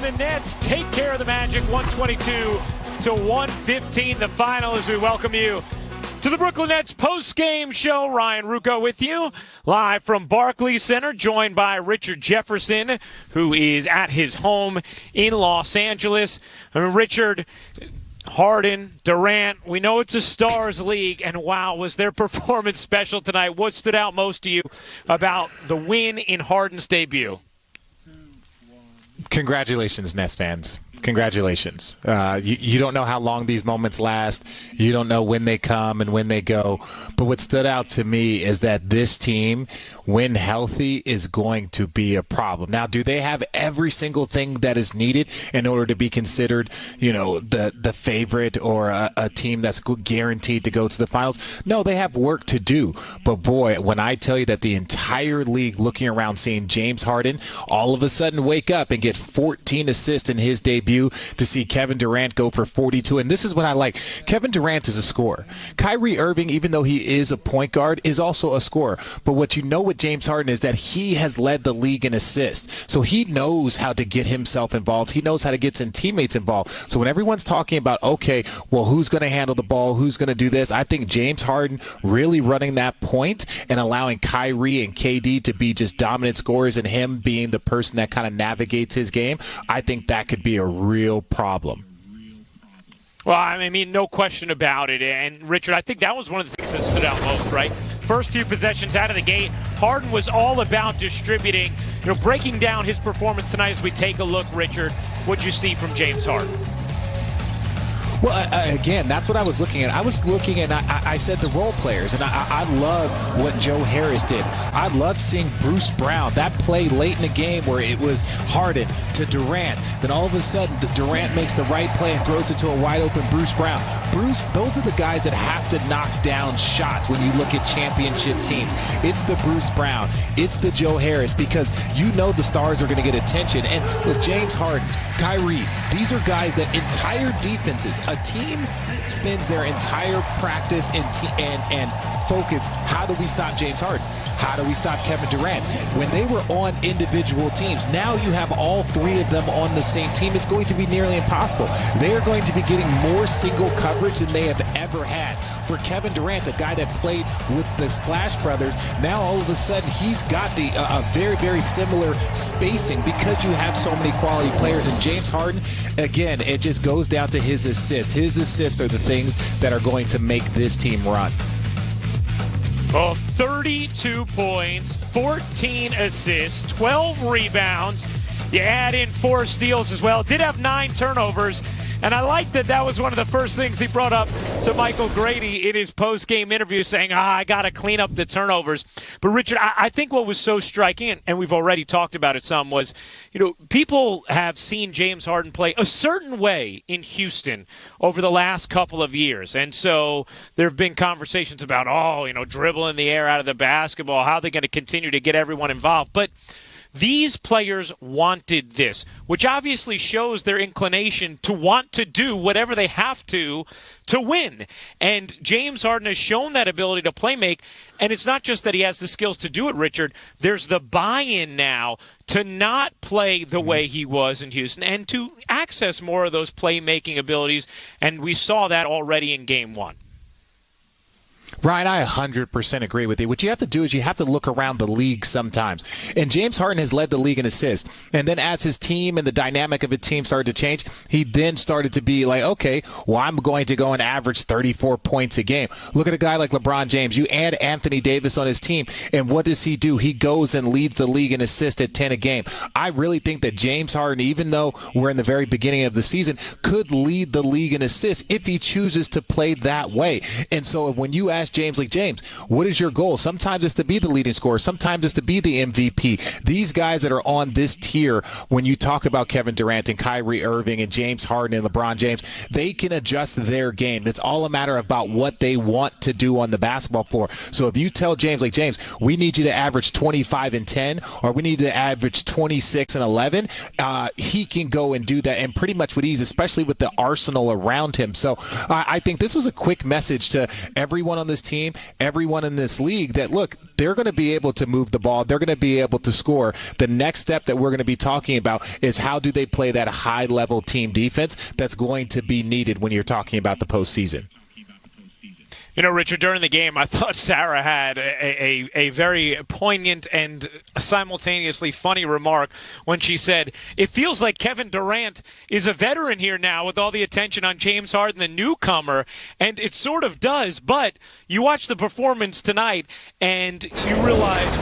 the Nets take care of the Magic, 122-115, the final, as we welcome you to the Brooklyn Nets post-game show. Ryan Ruocco with you, live from Barclays Center, joined by Richard Jefferson, who is at his home in Los Angeles. Richard, Harden, Durant, we know it's a stars league, and wow, was their performance special tonight. What stood out most to you about the win in Harden's debut? Congratulations, Nets fans. Congratulations. You don't know how long these moments last. You don't know when they come and when they go. But what stood out to me is that this team, when healthy, is going to be a problem. Now, do they have every single thing that is needed in order to be considered, the favorite or a team that's guaranteed to go to the finals? No, they have work to do. But boy, when I tell you that the entire league looking around seeing James Harden all of a sudden wake up and get 14 assists in his debut, to see Kevin Durant go for 42. And this is what I like. Kevin Durant is a scorer. Kyrie Irving, even though he is a point guard, is also a scorer. But what you know with James Harden is that he has led the league in assists. So he knows how to get himself involved. He knows how to get some teammates involved. So when everyone's talking about, okay, well, who's going to handle the ball? Who's going to do this? I think James Harden really running that point and allowing Kyrie and KD to be just dominant scorers and him being the person that kind of navigates his game, I think that could be a real problem. Well, I mean, no question about it. And, Richard, I think that was one of the things that stood out most, right? First few possessions out of the gate, Harden was all about distributing, breaking down his performance tonight. As we take a look, Richard, what'd you see from James Harden? Well, again, that's what I was looking at. I was looking at, I said the role players, and I love what Joe Harris did. I loved seeing Bruce Brown. That play late in the game where it was Harden to Durant. Then all of a sudden, Durant makes the right play and throws it to a wide-open Bruce Brown. Those are the guys that have to knock down shots when you look at championship teams. It's the Bruce Brown. It's the Joe Harris, because the stars are going to get attention. And with James Harden, Kyrie, these are guys that entire defenses, a team spends their entire practice and focus. How do we stop James Harden? How do we stop Kevin Durant? When they were on individual teams, now you have all three of them on the same team. It's going to be nearly impossible. They are going to be getting more single coverage than they have ever had. For Kevin Durant, a guy that played with the Splash Brothers, now all of a sudden he's got a very, very similar spacing because you have so many quality players. And James Harden, again, it just goes down to his assists. His assists are the things that are going to make this team run. Well, 32 points, 14 assists, 12 rebounds. You add in 4 steals as well. Did have 9 turnovers. And I like that was one of the first things he brought up to Michael Grady in his post-game interview, saying, I got to clean up the turnovers. But, Richard, I think what was so striking, and we've already talked about it some, was, people have seen James Harden play a certain way in Houston over the last couple of years. And so there have been conversations about, dribbling the air out of the basketball, how they're going to continue to get everyone involved. But these players wanted this, which obviously shows their inclination to want to do whatever they have to win. And James Harden has shown that ability to play make, and it's not just that he has the skills to do it, Richard. There's the buy-in now to not play the way he was in Houston and to access more of those playmaking abilities, and we saw that already in Game 1. Ryan, I 100% agree with you. What you have to do is you have to look around the league sometimes. And James Harden has led the league in assists. And then as his team and the dynamic of his team started to change, he then started to be like, okay, well, I'm going to go and average 34 points a game. Look at a guy like LeBron James. You add Anthony Davis on his team, and what does he do? He goes and leads the league in assists at 10 a game. I really think that James Harden, even though we're in the very beginning of the season, could lead the league in assists if he chooses to play that way. And so when you ask James, what is your goal? Sometimes it's to be the leading scorer. Sometimes it's to be the MVP. These guys that are on this tier, when you talk about Kevin Durant and Kyrie Irving and James Harden and LeBron James, they can adjust their game. It's all a matter about what they want to do on the basketball floor. So if you tell James, we need you to average 25 and 10, or we need to average 26 and 11, he can go and do that, and pretty much with ease, especially with the arsenal around him. So I think this was a quick message to everyone on this team, everyone in this league, that, look, they're going to be able to move the ball. They're going to be able to score. The next step that we're going to be talking about is how do they play that high-level team defense that's going to be needed when you're talking about the postseason. You know, Richard, during the game, I thought Sarah had a very poignant and simultaneously funny remark when she said, it feels like Kevin Durant is a veteran here now with all the attention on James Harden, the newcomer, and it sort of does, but you watch the performance tonight and you realize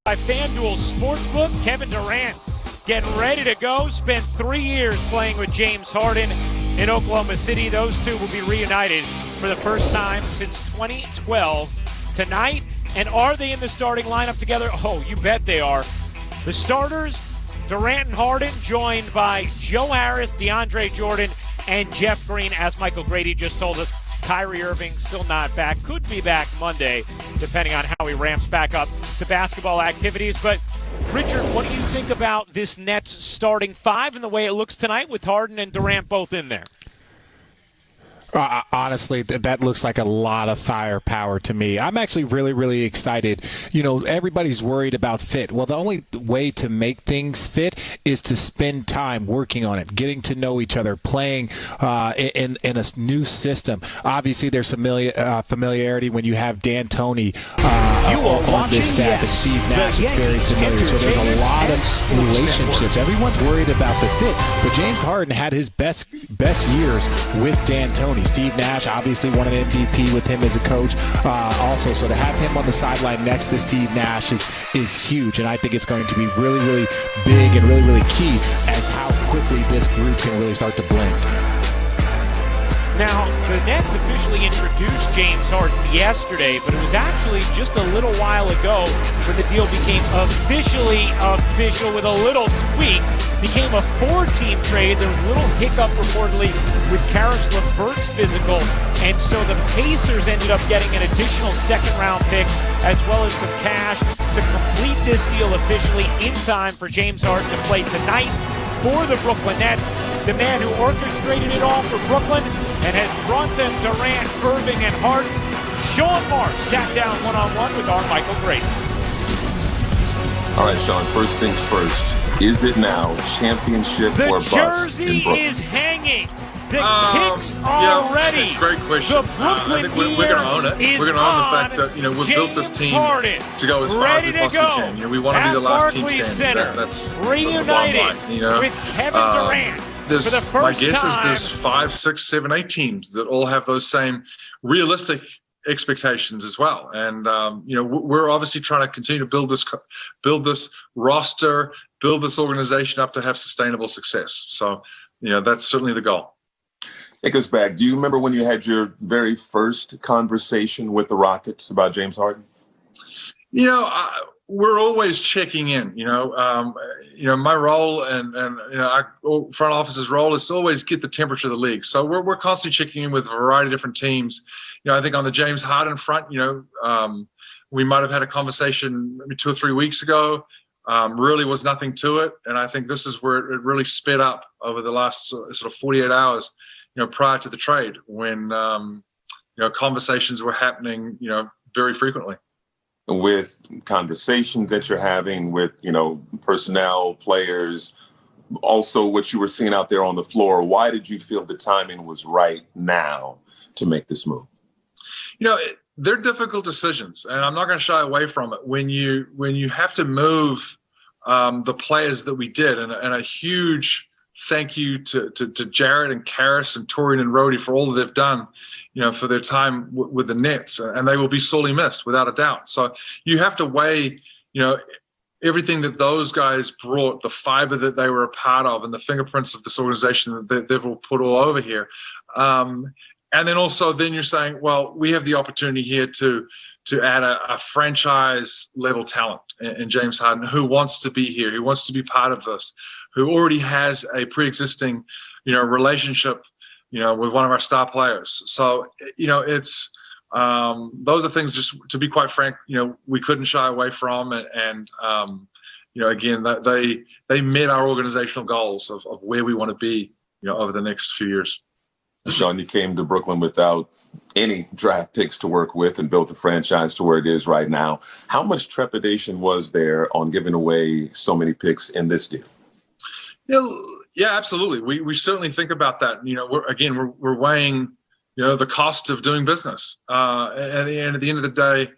by FanDuel Sportsbook, Kevin Durant getting ready to go, spent 3 years playing with James Harden in Oklahoma City. Those two will be reunited for the first time since 2012 tonight. And are they in the starting lineup together? Oh, you bet they are. The starters, Durant and Harden, joined by Joe Harris, DeAndre Jordan, and Jeff Green, as Michael Grady just told us. Kyrie Irving still not back. Could be back Monday, depending on how he ramps back up to basketball activities. But, Richard, what do you think about this Nets starting five and the way it looks tonight with Harden and Durant both in there? Honestly, that looks like a lot of firepower to me. I'm actually really, really excited. You know, everybody's worried about fit. Well, the only way to make things fit is to spend time working on it, getting to know each other, playing in a new system. Obviously, there's familiarity when you have D'Antoni on this staff, and Steve Nash is very familiar. So there's a lot of relationships. Everyone's worried about the fit, but James Harden had his best years with D'Antoni. Steve Nash obviously won an MVP with him as a coach also. So to have him on the sideline next to Steve Nash is huge. And I think it's going to be really, really big and really, really key as how quickly this group can really start to blend. Now, the Nets officially introduced James Harden yesterday, but it was actually just a little while ago when the deal became officially official with a little tweak. Became a 4-team trade. There was a little hiccup reportedly with Karis LeVert's physical, and so the Pacers ended up getting an additional second-round pick as well as some cash to complete this deal officially in time for James Harden to play tonight for the Brooklyn Nets. The man who orchestrated it all for Brooklyn and has brought them Durant, Irving, and Harden, Sean Marks, sat down one-on-one with our Michael Grady. All right, Sean, first things first. Is it now championship or bust? The jersey is hanging. The kicks are ready. Great question. The Brooklyn I think we're going to own it. We're going to own the fact that we've built this team to go as far as we possibly can. We want to be the last team standing. That's reunited with Kevin Durant. For the first my guess time. is there's 5, 6, 7, 8 teams that all have those same realistic expectations as well. And we're obviously trying to continue to build this roster, build this organization up to have sustainable success. So, that's certainly the goal. Take us back. Do you remember when you had your very first conversation with the Rockets about James Harden? We're always checking in. My role and our front office's role is to always get the temperature of the league. So we're constantly checking in with a variety of different teams. I think on the James Harden front, we might have had a conversation maybe 2 or 3 weeks ago. Really was nothing to it, and I think this is where it really sped up over the last sort of 48 hours. Prior to the trade, when conversations were happening, very frequently. With conversations that you're having with, personnel, players, also what you were seeing out there on the floor, why did you feel the timing was right now to make this move? They're difficult decisions, and I'm not going to shy away from it. When you have to move the players that we did, and a huge thank you to Jared and Karis and Torian and Rhodey for all that they've done, for their time with the Nets, and they will be sorely missed without a doubt. So you have to weigh, everything that those guys brought, the fiber that they were a part of, and the fingerprints of this organization that they've all put all over here. And then also, you're saying, well, we have the opportunity here to add a franchise level talent in James Harden, who wants to be here, who wants to be part of this, who already has a pre-existing, relationship, with one of our star players. So, it's those are things, just to be quite frank, we couldn't shy away from it. And again, they met our organizational goals of where we want to be, over the next few years. Sean, you came to Brooklyn without any draft picks to work with and built the franchise to where it is right now. How much trepidation was there on giving away so many picks in this deal? Yeah, absolutely. We certainly think about that. We're weighing, the cost of doing business. At the end of the day,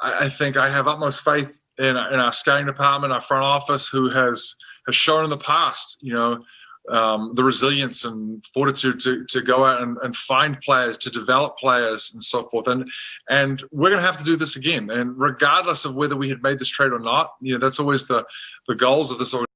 I think I have utmost faith in our scouting department, our front office, who has shown in the past, the resilience and fortitude to go out and find players, to develop players, and so forth. And we're going to have to do this again. And regardless of whether we had made this trade or not, that's always the goals of this organization.